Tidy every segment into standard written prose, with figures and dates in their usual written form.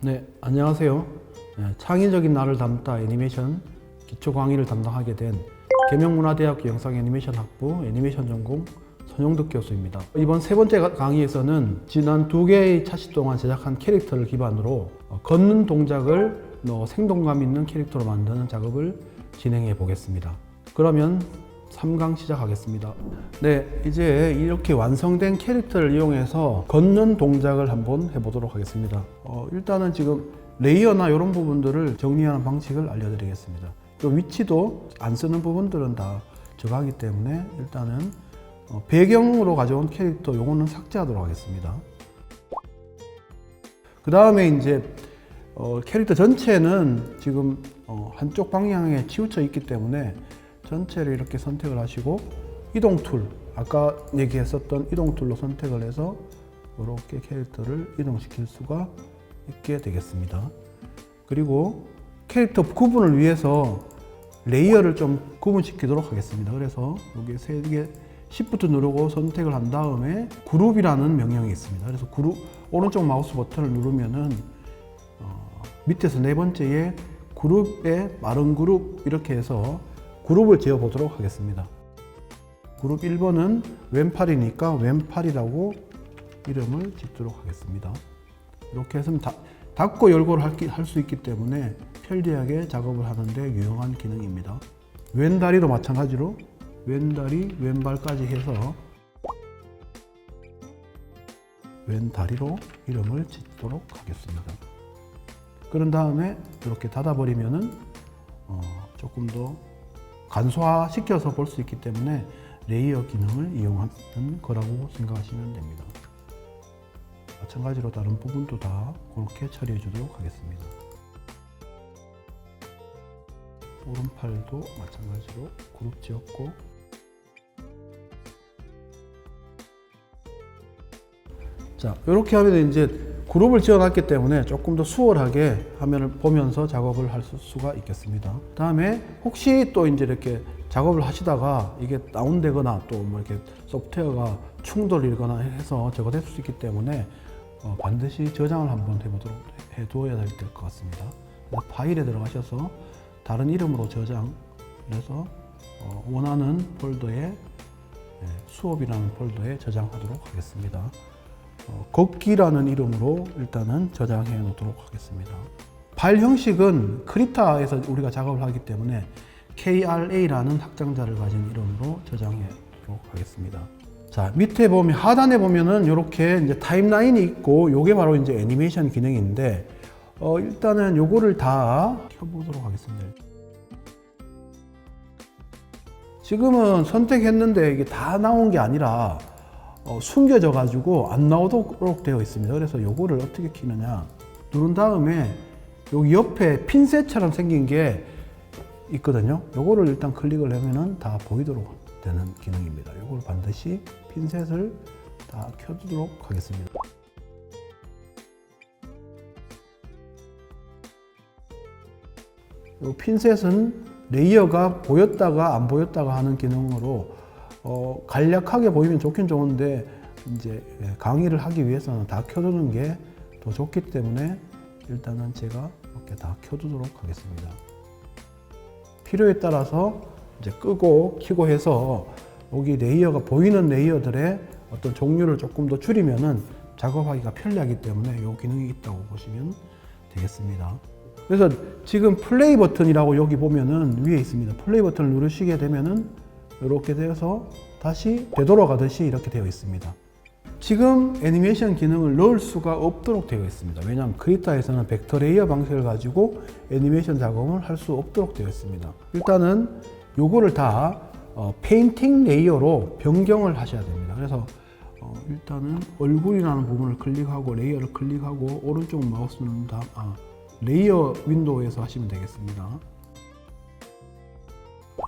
네, 안녕하세요. 창의적인 나를 담다 애니메이션 기초 강의를 담당하게 된 계명문화대학교 영상애니메이션학부 애니메이션 전공 손용득 교수입니다. 이번 세 번째 강의에서는 지난 2개의 차시 동안 제작한 캐릭터를 기반으로 걷는 동작을 생동감 있는 캐릭터로 만드는 작업을 진행해 보겠습니다. 그러면 3강 시작하겠습니다. 네, 이제 이렇게 완성된 캐릭터를 이용해서 걷는 동작을 한번 해보도록 하겠습니다. 일단은 지금 레이어나 이런 부분들을 정리하는 방식을 알려드리겠습니다. 그 위치도 안 쓰는 부분들은 다 저하기 때문에 일단은 배경으로 가져온 캐릭터 요거는 삭제하도록 하겠습니다. 그 다음에 이제 캐릭터 전체는 지금 한쪽 방향에 치우쳐 있기 때문에 전체를 이렇게 선택을 하시고 이동 툴, 아까 얘기했었던 이동 툴로 선택을 해서 이렇게 캐릭터를 이동시킬 수가 있게 되겠습니다. 그리고 캐릭터 구분을 위해서 레이어를 좀 구분시키도록 하겠습니다. 그래서 여기 세 개 Shift 누르고 선택을 한 다음에 그룹이라는 명령이 있습니다. 그래서 그룹 오른쪽 마우스 버튼을 누르면은 밑에서 네 번째에 그룹에 마른 그룹 이렇게 해서 그룹을 지어 보도록 하겠습니다. 그룹 1번은 왼팔이니까 왼팔이라고 이름을 짓도록 하겠습니다. 이렇게 해서 닫고 열고를 할 수 있기 때문에 편리하게 작업을 하는데 유용한 기능입니다. 왼다리도 마찬가지로 왼다리, 왼발까지 해서 왼다리로 이름을 짓도록 하겠습니다. 그런 다음에 이렇게 닫아버리면은 조금 더 간소화시켜서 볼 수 있기 때문에 레이어 기능을 이용하는 거라고 생각하시면 됩니다. 마찬가지로 다른 부분도 다 그렇게 처리해 주도록 하겠습니다. 오른팔도 마찬가지로 그룹 지었고, 자, 이렇게 하면 이제 그룹을 지어놨기 때문에 조금 더 수월하게 화면을 보면서 작업을 할 수가 있겠습니다. 다음에 혹시 또 이제 이렇게 작업을 하시다가 이게 다운되거나 또 뭐 이렇게 소프트웨어가 충돌이거나 해서 적어될 수 있기 때문에 반드시 저장을 한번 해두어야 될 것 같습니다. 파일에 들어가셔서 다른 이름으로 저장을 해서 원하는 폴더에 수업이라는 폴더에 저장하도록 하겠습니다. 걷기라는 이름으로 일단은 저장해 놓도록 하겠습니다. 파일 형식은 크리타에서 우리가 작업을 하기 때문에 KRA라는 확장자를 가진 이름으로 저장해 놓도록 하겠습니다. 자, 밑에 보면 하단에 보면은 이렇게 이제 타임라인이 있고 요게 바로 이제 애니메이션 기능인데 일단은 요거를 다 켜보도록 하겠습니다. 지금은 선택했는데 이게 다 나온 게 아니라 숨겨져 가지고 안 나오도록 되어 있습니다. 그래서 요거를 어떻게 키느냐, 누른 다음에 여기 옆에 핀셋처럼 생긴 게 있거든요. 요거를 일단 클릭을 하면은 다 보이도록 되는 기능입니다. 요걸 반드시 핀셋을 다 켜두도록 하겠습니다. 요 핀셋은 레이어가 보였다가 안 보였다가 하는 기능으로 간략하게 보이면 좋긴 좋은데 이제 강의를 하기 위해서는 다 켜두는 게 더 좋기 때문에 일단은 제가 이렇게 다 켜두도록 하겠습니다. 필요에 따라서 이제 끄고 켜고 해서 여기 레이어가 보이는 레이어들의 어떤 종류를 조금 더 줄이면은 작업하기가 편리하기 때문에 이 기능이 있다고 보시면 되겠습니다. 그래서 지금 플레이 버튼이라고 여기 보면은 위에 있습니다. 플레이 버튼을 누르시게 되면은 이렇게 되어서 다시 되돌아가듯이 이렇게 되어 있습니다. 지금 애니메이션 기능을 넣을 수가 없도록 되어 있습니다. 왜냐하면 크리타에서는 벡터 레이어 방식을 가지고 애니메이션 작업을 할 수 없도록 되어 있습니다. 일단은 요거를 다 페인팅 레이어로 변경을 하셔야 됩니다. 그래서 일단은 얼굴이라는 부분을 클릭하고 레이어를 클릭하고 오른쪽 마우스는 레이어 윈도우에서 하시면 되겠습니다.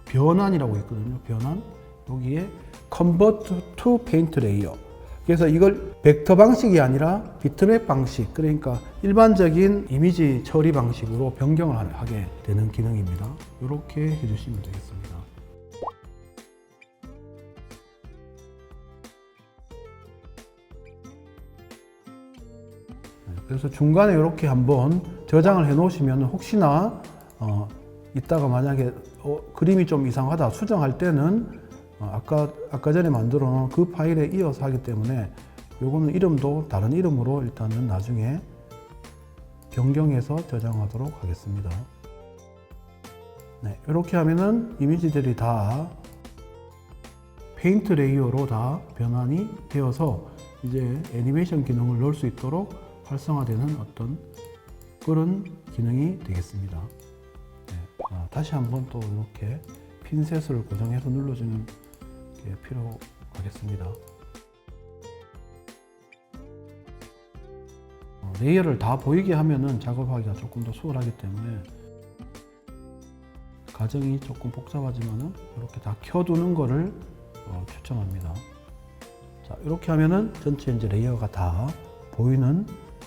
변환이라고 있거든요. 변환. 여기에 Convert to Paint Layer. 그래서 이걸 벡터 방식이 아니라 비트맵 방식, 그러니까 일반적인 이미지 처리 방식으로 변경을 하게 되는 기능입니다. 이렇게 해주시면 되겠습니다. 그래서 중간에 이렇게 한번 저장을 해 놓으시면 혹시나 이따가 만약에 그림이 좀 이상하다 수정할 때는 아까 전에 만들어 놓은 그 파일에 이어서 하기 때문에 요거는 이름도 다른 이름으로 일단은 나중에 변경해서 저장하도록 하겠습니다. 네, 이렇게 하면은 이미지들이 다 페인트 레이어로 다 변환이 되어서 이제 애니메이션 기능을 넣을 수 있도록 활성화되는 어떤 그런 기능이 되겠습니다. 네, 다시 한번 또 이렇게 핀셋을 고정해서 눌러주는 게 필요하겠습니다. 레이어를 다 보이게 하면은 작업하기가 조금 더 수월하기 때문에 과정이 조금 복잡하지만은 이렇게 다 켜두는 거를 추천합니다. 자, 이렇게 하면은 전체 이제 레이어가 다 보이는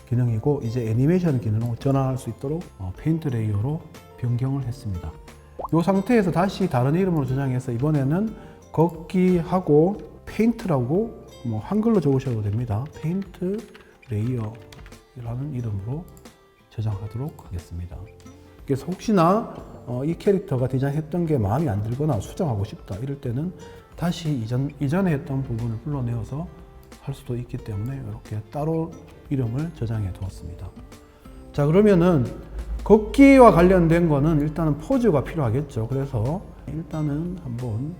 기능이고 이제 애니메이션 기능으로 전환할 수 있도록 페인트 레이어로 변경을 했습니다. 이 상태에서 다시 다른 이름으로 저장해서 이번에는 걷기하고 페인트라고 한글로 적으셔도 됩니다. 페인트 레이어라는 이름으로 저장하도록 하겠습니다. 그래서 혹시나 이 캐릭터가 디자인했던 게 마음에 안 들거나 수정하고 싶다 이럴 때는 다시 이전에 했던 부분을 불러내어서 할 수도 있기 때문에 이렇게 따로 이름을 저장해 두었습니다. 자, 그러면은 걷기와 관련된 거는 일단은 포즈가 필요하겠죠. 그래서 일단은 한번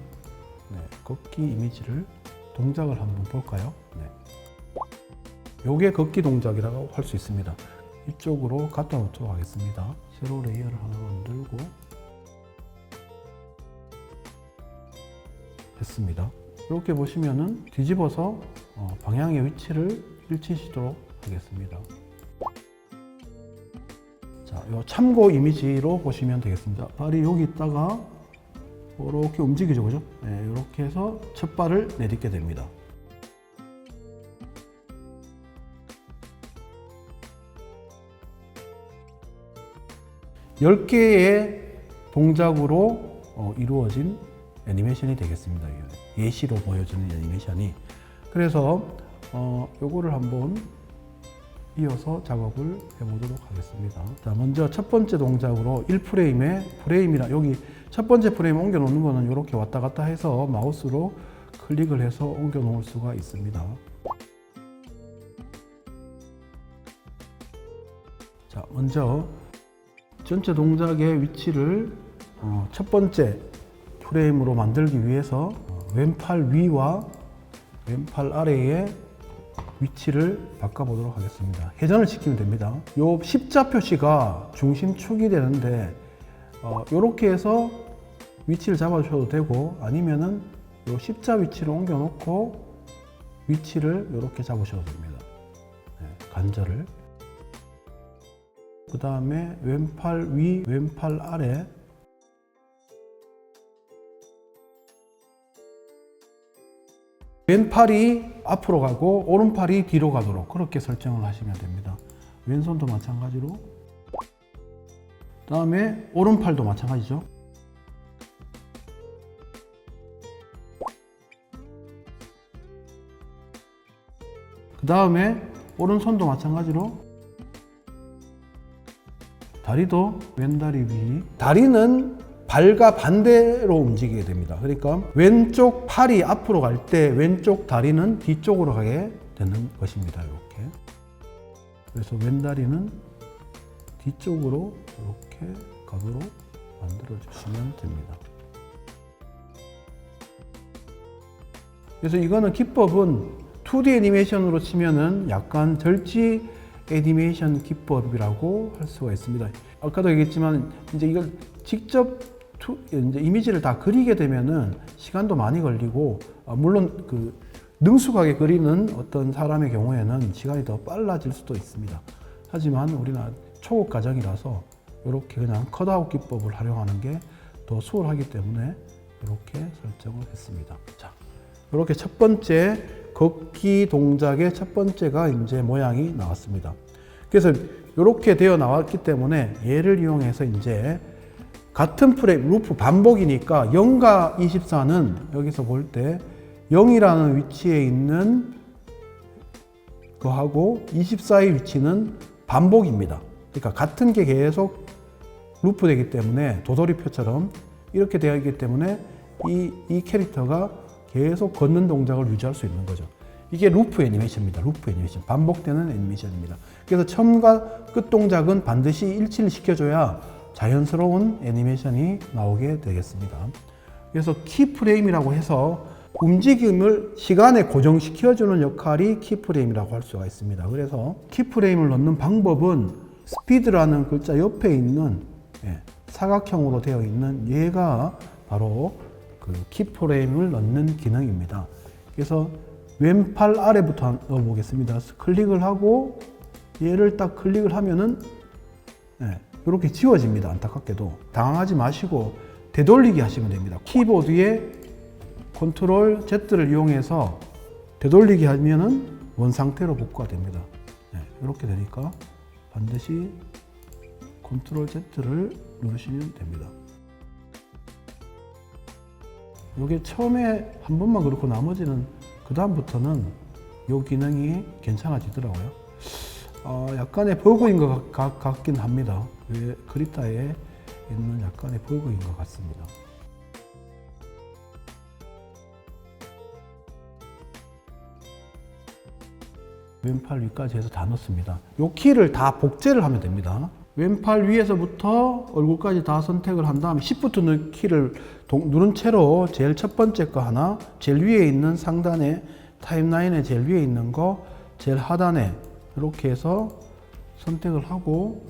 걷기 이미지를 동작을 한번 볼까요? 요게 걷기 동작이라고 할 수 있습니다. 이쪽으로 갖다 놓도록 하겠습니다. 세로 레이어를 하나 만들고 했습니다. 이렇게 보시면은 뒤집어서 방향의 위치를 일치시도록 하겠습니다. 자, 요 참고 이미지로 보시면 되겠습니다. 발이 여기 있다가 이렇게 움직이죠, 그죠? 네, 이렇게 해서 첫 발을 내딛게 됩니다. 열 개의 동작으로 이루어진 애니메이션이 되겠습니다. 예시로 보여주는 애니메이션이. 그래서 요거를 한번 이어서 작업을 해보도록 하겠습니다. 자, 먼저 첫 번째 동작으로 1프레임에 프레임이라 여기 첫 번째 프레임 옮겨 놓는 거는 이렇게 왔다 갔다 해서 마우스로 클릭을 해서 옮겨 놓을 수가 있습니다. 자, 먼저 전체 동작의 위치를 첫 번째 프레임으로 만들기 위해서 왼팔 위와 왼팔 아래의 위치를 바꿔보도록 하겠습니다. 회전을 시키면 됩니다. 요 십자 표시가 중심축이 되는데 이렇게 해서 위치를 잡아주셔도 되고 아니면은 요 십자 위치를 옮겨 놓고 위치를 이렇게 잡으셔도 됩니다. 관절을. 그 다음에 왼팔 위, 왼팔 아래 왼팔이 앞으로 가고 오른팔이 뒤로 가도록 그렇게 설정을 하시면 됩니다. 왼손도 마찬가지로 그 다음에 오른팔도 마찬가지죠. 그 다음에 오른손도 마찬가지로 다리도 왼다리 위. 다리는 발과 반대로 움직이게 됩니다. 그러니까 왼쪽 팔이 앞으로 갈 때 왼쪽 다리는 뒤쪽으로 가게 되는 것입니다. 이렇게. 그래서 왼다리는 뒤쪽으로 이렇게 가도록 만들어 주시면 됩니다. 그래서 이거는 기법은 2D 애니메이션으로 치면은 약간 절지 애니메이션 기법이라고 할 수가 있습니다. 아까도 얘기했지만 이제 이걸 직접 이제 이미지를 다 그리게 되면은 시간도 많이 걸리고 물론 그 능숙하게 그리는 어떤 사람의 경우에는 시간이 더 빨라질 수도 있습니다. 하지만 우리는 초급 과정이라서 이렇게 그냥 컷아웃 기법을 활용하는 게 더 수월하기 때문에 이렇게 설정을 했습니다. 자, 이렇게 첫 번째 걷기 동작의 첫 번째가 이제 모양이 나왔습니다. 그래서 이렇게 되어 나왔기 때문에 얘를 이용해서 이제 같은 프레임, 루프 반복이니까 0과 24는 여기서 볼 때 0이라는 위치에 있는 거하고 24의 위치는 반복입니다. 그러니까 같은 게 계속 루프되기 때문에 도돌이표처럼 이렇게 되어 있기 때문에 이 캐릭터가 계속 걷는 동작을 유지할 수 있는 거죠. 이게 루프 애니메이션입니다. 루프 애니메이션. 반복되는 애니메이션입니다. 그래서 처음과 끝 동작은 반드시 일치를 시켜줘야 자연스러운 애니메이션이 나오게 되겠습니다. 그래서 키프레임이라고 해서 움직임을 시간에 고정시켜주는 역할이 키프레임이라고 할 수가 있습니다. 그래서 키프레임을 넣는 방법은 스피드라는 글자 옆에 있는 사각형으로 되어 있는 얘가 바로 그 키프레임을 넣는 기능입니다. 그래서 왼팔 아래부터 넣어 보겠습니다. 클릭을 하고 얘를 딱 클릭을 하면은 이렇게 지워집니다. 안타깝게도. 당황하지 마시고 되돌리기 하시면 됩니다. 키보드에 컨트롤 Z를 이용해서 되돌리기 하면은 원 상태로 복구가 됩니다. 이렇게 되니까 반드시 컨트롤 Z를 누르시면 됩니다. 이게 처음에 한 번만 그렇고 나머지는 그 다음부터는 이 기능이 괜찮아지더라고요. 약간의 버그인 것 같긴 합니다. 그리타에 있는 약간의 버그인 것 같습니다. 왼팔 위까지 해서 다 넣습니다. 이 키를 다 복제를 하면 됩니다. 왼팔 위에서부터 얼굴까지 다 선택을 한 다음에 Shift 키를 누른 채로 제일 첫 번째 거 하나, 제일 위에 있는 상단에 타임라인에 제일 위에 있는 거, 제일 하단에 이렇게 해서 선택을 하고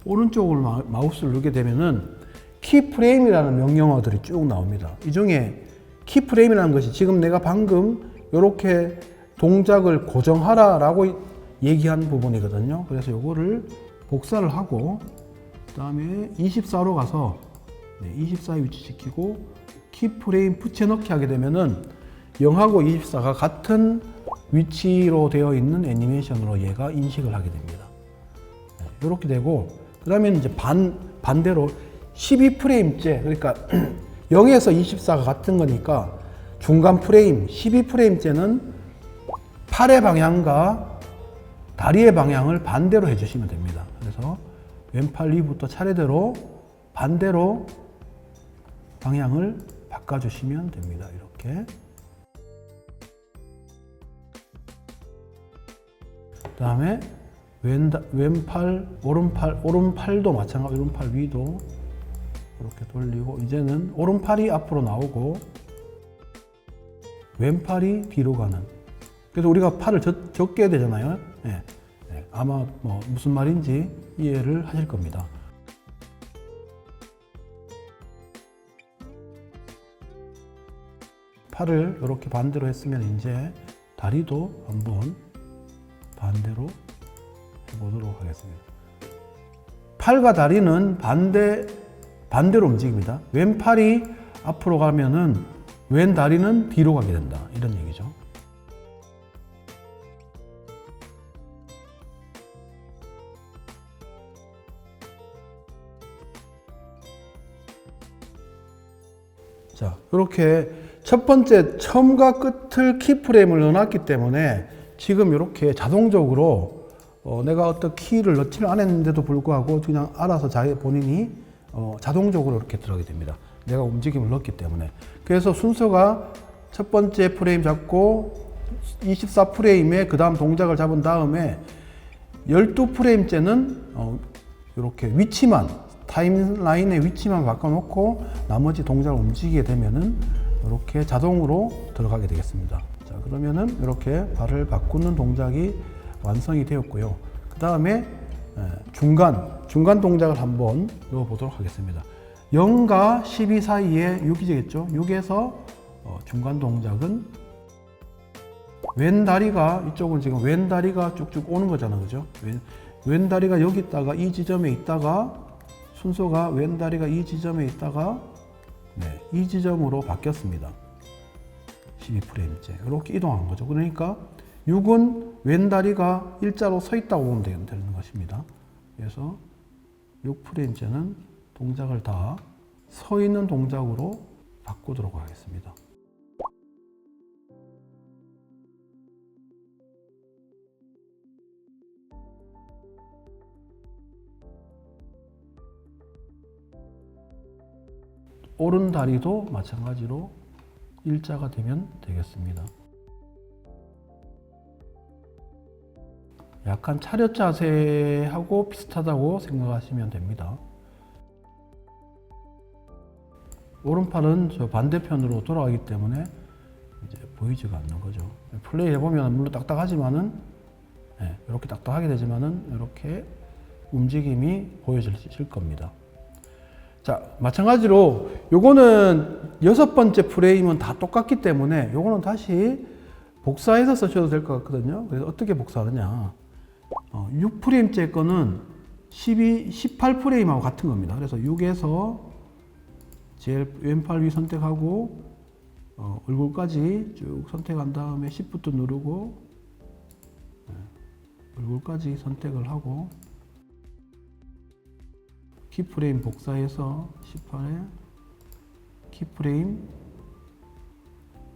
오른쪽으로 마우스를 누르게 되면은 키프레임이라는 명령어들이 쭉 나옵니다. 이 중에 키프레임이라는 것이 지금 내가 방금 이렇게 동작을 고정하라 라고 얘기한 부분이거든요. 그래서 이거를 복사를 하고 그 다음에 24로 가서 24에 위치시키고 키프레임 붙여넣기 하게 되면은 0하고 24가 같은 위치로 되어 있는 애니메이션으로 얘가 인식을 하게 됩니다. 이렇게 되고 그 다음에 이제 반대로 12프레임째 그러니까 0에서 24가 같은 거니까 중간 프레임 12프레임째는 팔의 방향과 다리의 방향을 반대로 해주시면 됩니다. 그래서 왼팔 위부터 차례대로 반대로 방향을 바꿔주시면 됩니다. 이렇게. 그 다음에 왼팔, 오른팔도 마찬가지, 오른팔 위도 이렇게 돌리고, 이제는 오른팔이 앞으로 나오고, 왼팔이 뒤로 가는. 그래서 우리가 팔을 접게 되잖아요. 네. 아마 무슨 말인지 이해를 하실 겁니다. 팔을 이렇게 반대로 했으면 이제 다리도 한번 반대로 해보도록 하겠습니다. 팔과 다리는 반대로 움직입니다. 왼팔이 앞으로 가면은 왼 다리는 뒤로 가게 된다. 이런 얘기죠. 자, 이렇게 첫 번째 처음과 끝을 키프레임을 넣어놨기 때문에 지금 이렇게 자동적으로 내가 어떤 키를 넣지를 않았는데도 불구하고 그냥 알아서 본인이 자동적으로 이렇게 들어가게 됩니다. 내가 움직임을 넣었기 때문에. 그래서 순서가 첫 번째 프레임 잡고 24프레임에 그 다음 동작을 잡은 다음에 12프레임째는 이렇게 위치만 타임라인의 위치만 바꿔놓고 나머지 동작을 움직이게 되면은 이렇게 자동으로 들어가게 되겠습니다. 자, 그러면은 이렇게 발을 바꾸는 동작이 완성이 되었고요. 그 다음에 중간 동작을 한번 넣어 보도록 하겠습니다. 0과 12 사이에 6이겠죠. 6에서 중간 동작은 왼 다리가 이쪽은 지금 왼 다리가 쭉쭉 오는 거잖아요. 그죠? 왼 다리가 여기 있다가 이 지점에 있다가 순서가 왼 다리가 이 지점에 있다가 이 지점으로 바뀌었습니다. 12프레임째. 이렇게 이동한 거죠. 그러니까 6은 왼 다리가 일자로 서 있다고 보면 되는 것입니다. 그래서 6프레임째는 동작을 다 서 있는 동작으로 바꾸도록 하겠습니다. 오른 다리도 마찬가지로 일자가 되면 되겠습니다. 약간 차렷 자세하고 비슷하다고 생각하시면 됩니다. 오른팔은 저 반대편으로 돌아가기 때문에 이제 보이지가 않는 거죠. 플레이 해보면 물론 딱딱하지만은, 이렇게 딱딱하게 되지만은 이렇게 움직임이 보여질 겁니다. 자, 마찬가지로 요거는 6번째 프레임은 다 똑같기 때문에 요거는 다시 복사해서 쓰셔도 될 것 같거든요. 그래서 어떻게 복사하느냐. 6프레임째 거는 18프레임하고 같은 겁니다. 그래서 6에서 제일 왼팔 위 선택하고 얼굴까지 쭉 선택한 다음에 Shift 누르고 얼굴까지 선택을 하고 키프레임 복사해서 18에 키프레임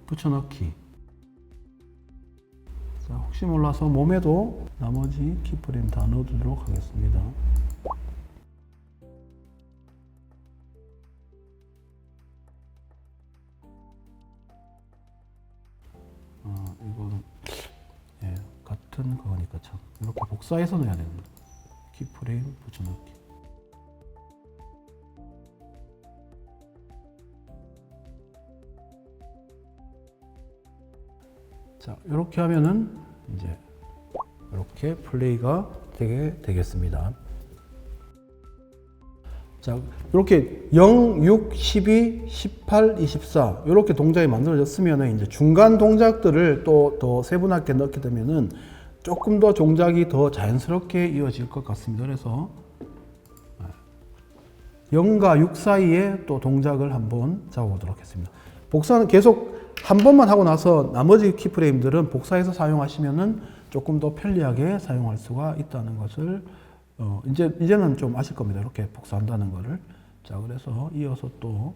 붙여넣기. 자, 혹시 몰라서 몸에도 나머지 키프레임 다 넣어두도록 하겠습니다. 이거는 같은 거니까 참 이렇게 복사해서 넣어야 됩니다. 키프레임 붙여넣기. 자, 이렇게 하면은 이제 이렇게 플레이가 되게 되겠습니다. 자, 이렇게 0, 6, 12, 18, 24 이렇게 동작이 만들어졌으면 이제 중간 동작들을 또 더 세분하게 넣게 되면은 조금 더 동작이 더 자연스럽게 이어질 것 같습니다. 그래서 0과 6 사이에 또 동작을 한번 잡아보도록 하겠습니다. 복사는 계속 한 번만 하고 나서 나머지 키프레임들은 복사해서 사용하시면은 조금 더 편리하게 사용할 수가 있다는 것을 이제는 좀 아실 겁니다. 이렇게 복사한다는 거를. 자, 그래서 이어서 또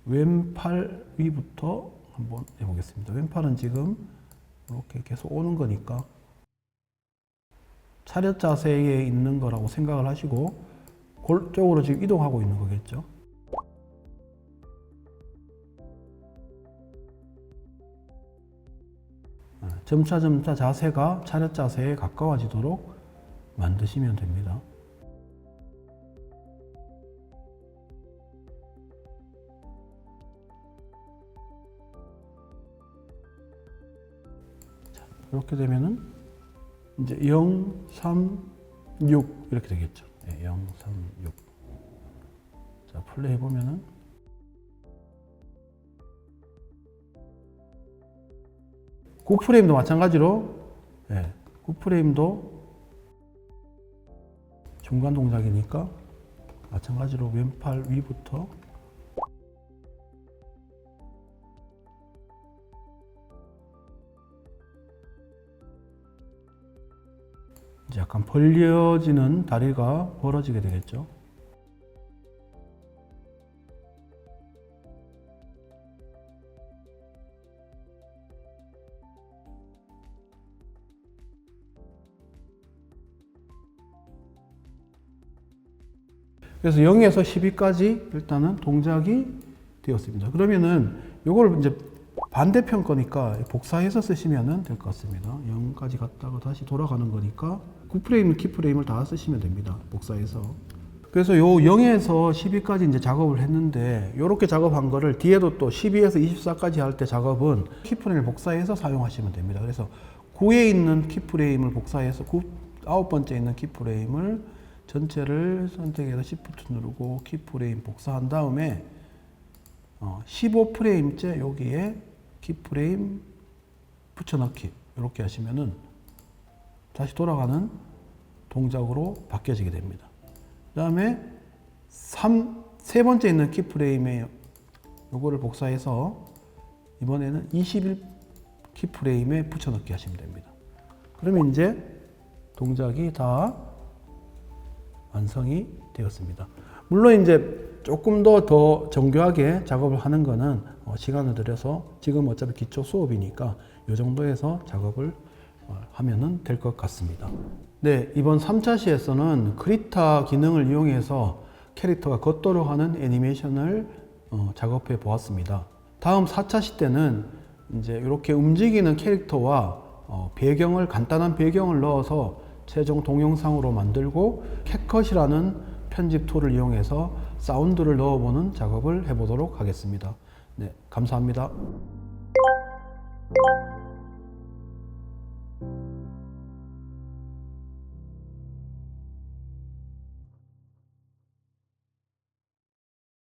왼팔 위부터 한번 해보겠습니다. 왼팔은 지금 이렇게 계속 오는 거니까 차렷 자세에 있는 거라고 생각을 하시고 골 쪽으로 지금 이동하고 있는 거겠죠. 점차 자세가 차렷 자세에 가까워지도록 만드시면 됩니다. 자, 이렇게 되면은 이제 0, 3, 6 이렇게 되겠죠. 0, 3, 6. 자, 플레이 해보면은 9프레임도 마찬가지로 9프레임도 중간 동작이니까 마찬가지로 왼팔 위부터 이제 약간 벌려지는 다리가 벌어지게 되겠죠. 그래서 0에서 12까지 일단은 동작이 되었습니다. 그러면은 요걸 이제 반대편 거니까 복사해서 쓰시면 될 것 같습니다. 0까지 갔다가 다시 돌아가는 거니까 9프레임, 키프레임을 다 쓰시면 됩니다. 복사해서. 그래서 요 0에서 12까지 이제 작업을 했는데 요렇게 작업한 거를 뒤에도 또 12에서 24까지 할 때 작업은 키프레임을 복사해서 사용하시면 됩니다. 그래서 9에 있는 키프레임을 복사해서 9번째 있는 키프레임을 전체를 선택해서 Shift 누르고 키프레임 복사한 다음에 15프레임째 여기에 키프레임 붙여넣기 이렇게 하시면은 다시 돌아가는 동작으로 바뀌어지게 됩니다. 그 다음에 세 번째 있는 키프레임에 요거를 복사해서 이번에는 21 키프레임에 붙여넣기 하시면 됩니다. 그러면 이제 동작이 다 완성이 되었습니다. 물론 이제 조금 더 정교하게 작업을 하는 거는 시간을 들여서 지금 어차피 기초 수업이니까 이 정도에서 작업을 하면은 될 것 같습니다. 네, 이번 3차 시에서는 크리타 기능을 이용해서 캐릭터가 걷도록 하는 애니메이션을 작업해 보았습니다. 다음 4차 시대는 이제 이렇게 움직이는 캐릭터와 간단한 배경을 넣어서 최종 동영상으로 만들고 캡컷이라는 편집 툴을 이용해서 사운드를 넣어보는 작업을 해보도록 하겠습니다. 네, 감사합니다.